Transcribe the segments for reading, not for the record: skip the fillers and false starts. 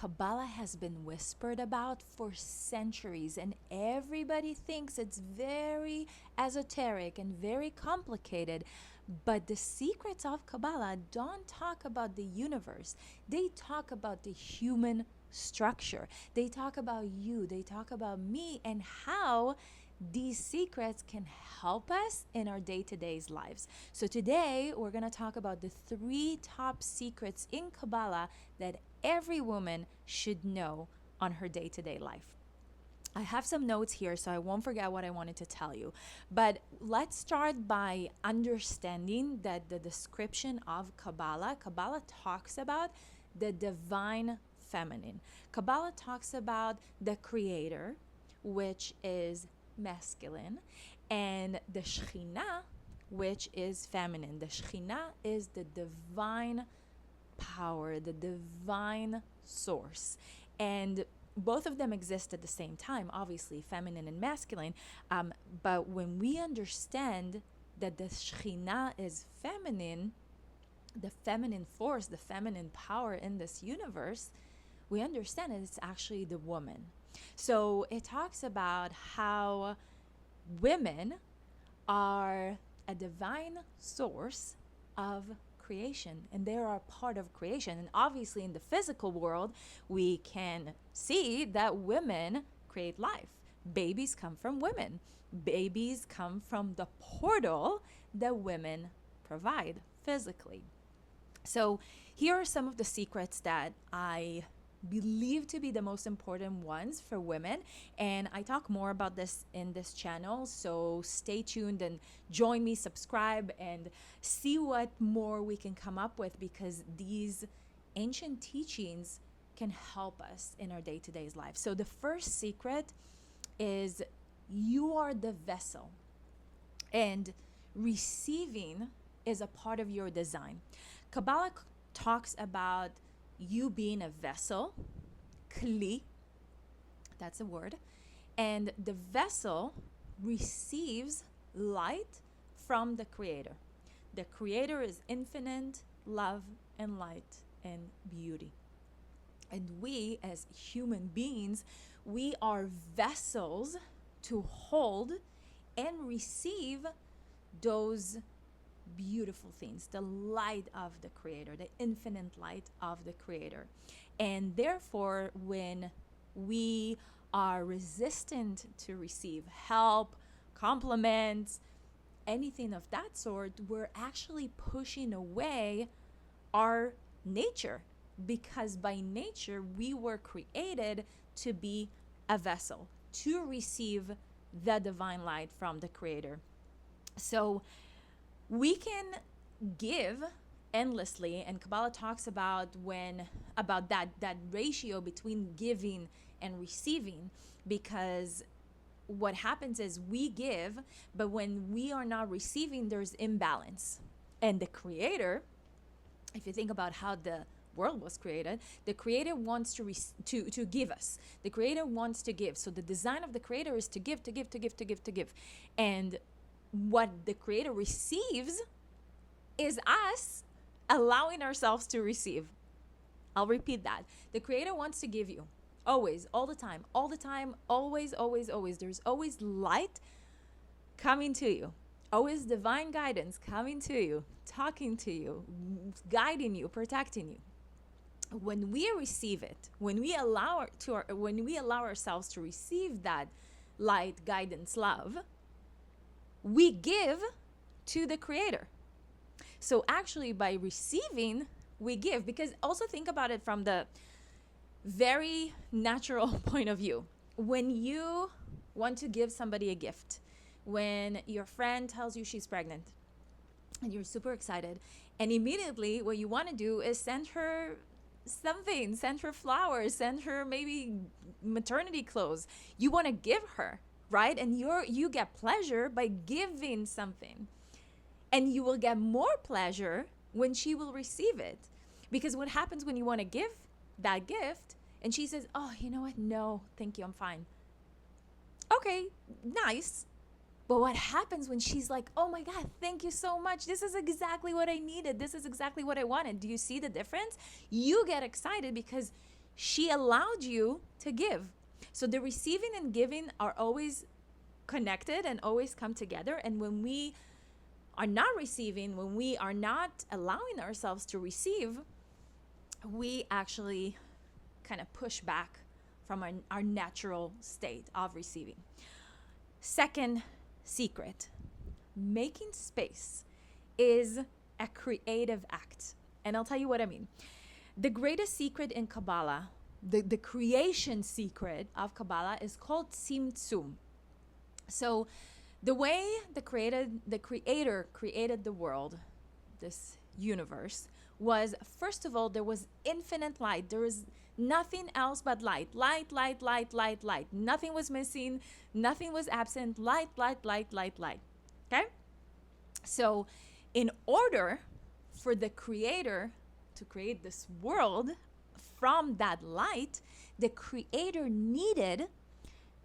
Kabbalah has been whispered about for centuries, and everybody thinks it's very esoteric and very complicated. But the secrets of Kabbalah don't talk about the universe, they talk about the human structure. They talk about you, they talk about me, and how these secrets can help us in our day-to-day lives. So today we're going to talk about the 3 top secrets in Kabbalah that every woman should know on her day-to-day life. I have some notes here so I won't forget what I wanted to tell you. But let's start by understanding that the description of Kabbalah talks about the divine feminine. Kabbalah talks about the creator, which is masculine, and the Shechinah, which is feminine. The Shechinah is the divine power, the divine source. And both of them exist at the same time, obviously, feminine and masculine. But when we understand that the Shechinah is feminine, the feminine force, the feminine power in this universe, we understand that it's actually the woman. So it talks about how women are a divine source of creation, and they are a part of creation. And obviously in the physical world, we can see that women create life. Babies come from women. Babies come from the portal that women provide physically. So here are some of the secrets that I believe to be the most important ones for women, and I talk more about this in this channel, so stay tuned and join me, subscribe, and see what more we can come up with, because these ancient teachings can help us in our day-to-day life. So the first secret is you are the vessel, and receiving is a part of your design. Kabbalah talks about you being a vessel, Keli, that's a word, and the vessel receives light from the Creator. The Creator is infinite love and light and beauty. And we as human beings, we are vessels to hold and receive those beautiful things, the light of the Creator, the infinite light of the Creator. And therefore, when we are resistant to receive help, compliments, anything of that sort, we're actually pushing away our nature, because by nature we were created to be a vessel, to receive the divine light from the Creator. So we can give endlessly, and Kabbalah talks about that ratio between giving and receiving, because what happens is we give, but when we are not receiving, there's imbalance. And the Creator, if you think about how the world was created, the Creator wants to give us. The Creator wants to give. So the design of the Creator is to give, to give, to give, to give, to give. And what the Creator receives is us allowing ourselves to receive. I'll repeat that. The Creator wants to give you always, all the time, always, always, always. There's always light coming to you, always divine guidance coming to you, talking to you, guiding you, protecting you. When we receive it, when we allow ourselves to receive that light, guidance, love, we give to the Creator. So actually by receiving, we give. Because also think about it from the very natural point of view. When you want to give somebody a gift, when your friend tells you she's pregnant and you're super excited, and immediately what you want to do is send her something, send her flowers, send her maybe maternity clothes. You want to give her, right? And you get pleasure by giving something. And you will get more pleasure when she will receive it. Because what happens when you want to give that gift and she says, oh, you know what? No, thank you, I'm fine. Okay, nice. But what happens when she's like, oh my God, thank you so much. This is exactly what I needed. This is exactly what I wanted. Do you see the difference? You get excited because she allowed you to give. So the receiving and giving are always connected and always come together. And when we are not receiving, when we are not allowing ourselves to receive, we actually kind of push back from our natural state of receiving. Second secret, making space is a creative act. And I'll tell you what I mean. The greatest secret in Kabbalah, the creation secret of Kabbalah, is called Tzimtzum. So the way the creator created the world, this universe, was, first of all, there was infinite light. There was nothing else but light. Light, light, light, light, light. Nothing was missing. Nothing was absent. Light, light, light, light, light. Okay? So in order for the creator to create this world from that light, the creator needed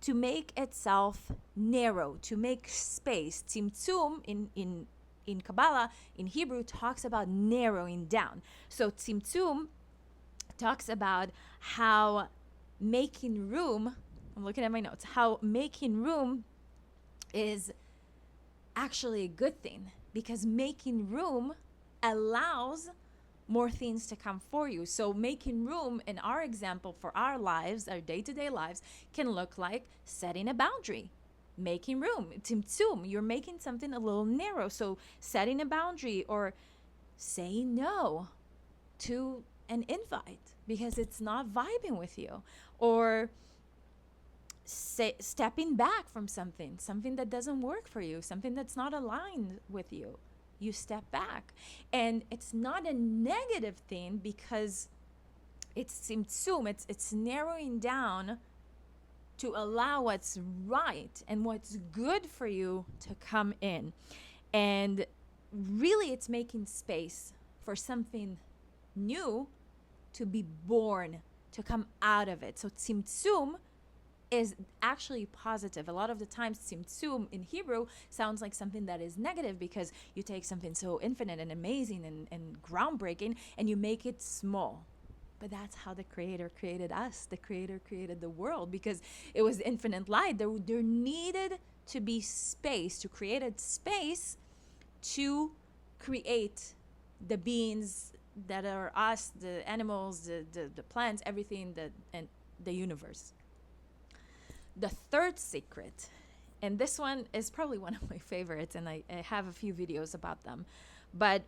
to make itself narrow, to make space. Tzimtzum in Kabbalah, in Hebrew, talks about narrowing down. So Tzimtzum talks about how making room, I'm looking at my notes, how making room is actually a good thing, because making room allows more things to come for you. So making room, in our example, for our lives, our day-to-day lives, can look like setting a boundary. Making room, tzimtzum, you're making something a little narrow. So setting a boundary, or saying no to an invite because it's not vibing with you, or stepping back from something that doesn't work for you, something that's not aligned with you. You step back. And it's not a negative thing, because it's tzimtzum, it's narrowing down to allow what's right and what's good for you to come in. And really, it's making space for something new to be born, to come out of it. So tzimtzum is actually positive. A lot of the times, tzimtzum in Hebrew sounds like something that is negative, because you take something so infinite and amazing and groundbreaking and you make it small. But that's how the creator created us. The creator created the world because it was infinite light. There needed to be space, to create a space to create the beings that are us, the animals, the plants, everything, and the universe. The third secret, and this one is probably one of my favorites, and I have a few videos about them, but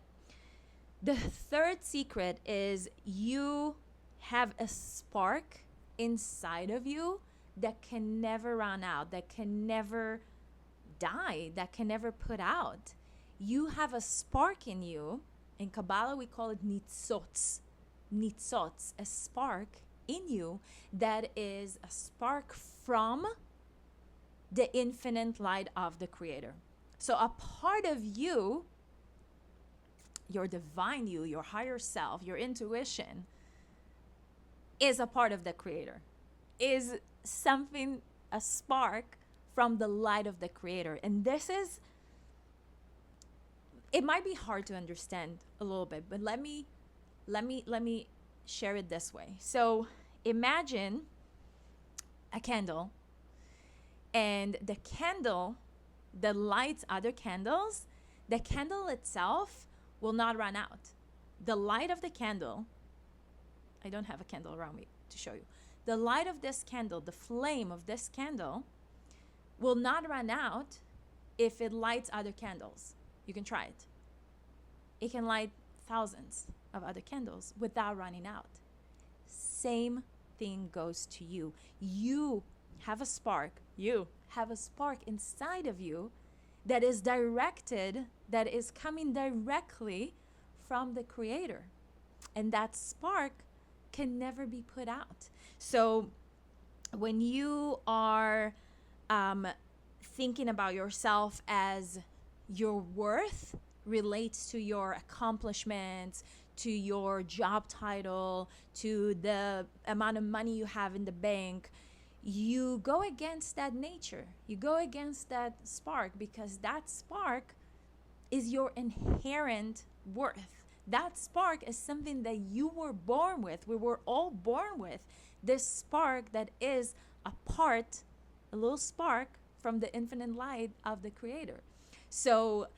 the third secret is you have a spark inside of you that can never run out, that can never die, that can never put out. You have a spark in you. In Kabbalah, we call it Nitzotz. Nitzotz, a spark in you that is a spark from the infinite light of the creator. So a part of you, your divine you, your higher self, your intuition, is a part of the creator, is something, a spark from the light of the creator. And this is, it might be hard to understand a little bit, but let me share it this way. So imagine a candle, and the candle that lights other candles, the candle itself will not run out. The light of the candle, I don't have a candle around me to show you. The light of this candle, the flame of this candle, will not run out if it lights other candles. You can try it. It can light thousands of other candles without running out. Same thing goes to you. You have a spark. You have a spark inside of you that is directed, that is coming directly from the creator. And that spark can never be put out. So when you are thinking about yourself as your worth relates to your accomplishments, to your job title, to the amount of money you have in the bank, you go against that nature. You go against that spark, because that spark is your inherent worth. That spark is something that you were born with. We were all born with this spark that is a part, a little spark from the infinite light of the Creator. So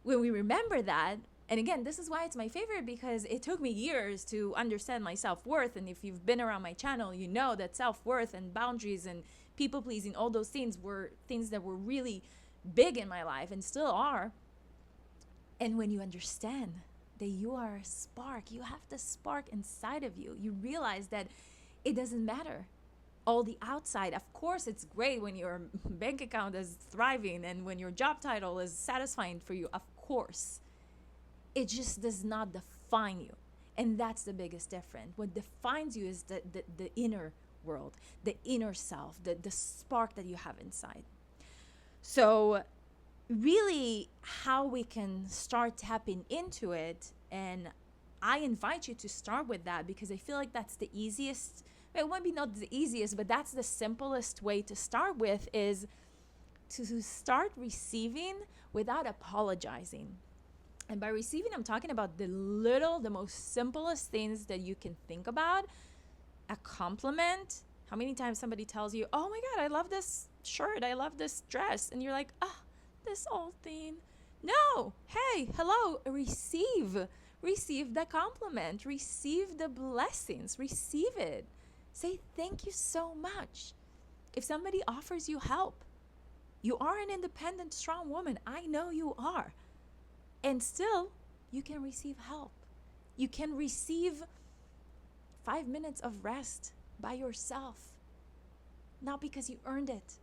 when we remember that, and again, this is why it's my favorite, because it took me years to understand my self-worth. And if you've been around my channel, you know that self-worth and boundaries and people pleasing, all those things were things that were really big in my life and still are. And when you understand that you are a spark, you have the spark inside of you, you realize that it doesn't matter all the outside. Of course, it's great when your bank account is thriving and when your job title is satisfying for you. Of course, it just does not define you. And that's the biggest difference. What defines you is the inner world, the inner self, the spark that you have inside. So really how we can start tapping into it, and I invite you to start with that, because I feel like that's the easiest. It might be not the easiest, but that's the simplest way to start with, is to start receiving without apologizing. And by receiving, I'm talking about the most simplest things that you can think about. A compliment. How many times somebody tells you, oh my God, I love this shirt, I love this dress. And you're like, this old thing. No, hey, hello, receive the compliment, receive the blessings, receive it. Say thank you so much. If somebody offers you help, you are an independent, strong woman. I know you are. And still, you can receive help. You can receive 5 minutes of rest by yourself. Not because you earned it,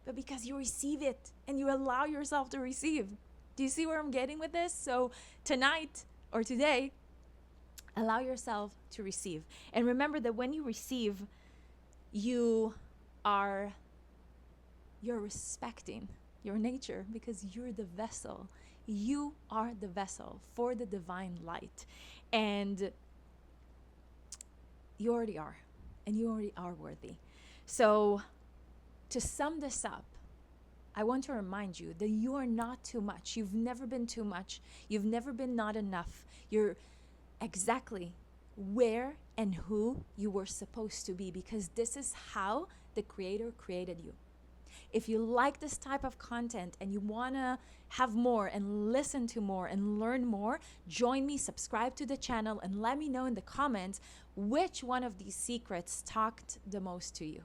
but because you receive it and you allow yourself to receive. Do you see where I'm getting with this? So tonight or today, allow yourself to receive. And remember that when you receive, you're respecting your nature, because you're the vessel. You are the vessel for the divine light. And you already are. And you already are worthy. So to sum this up, I want to remind you that you are not too much. You've never been too much. You've never been not enough. You're exactly where and who you were supposed to be, because this is how the Creator created you. If you like this type of content and you want to have more and listen to more and learn more, join me, subscribe to the channel, and let me know in the comments which one of these secrets talked the most to you.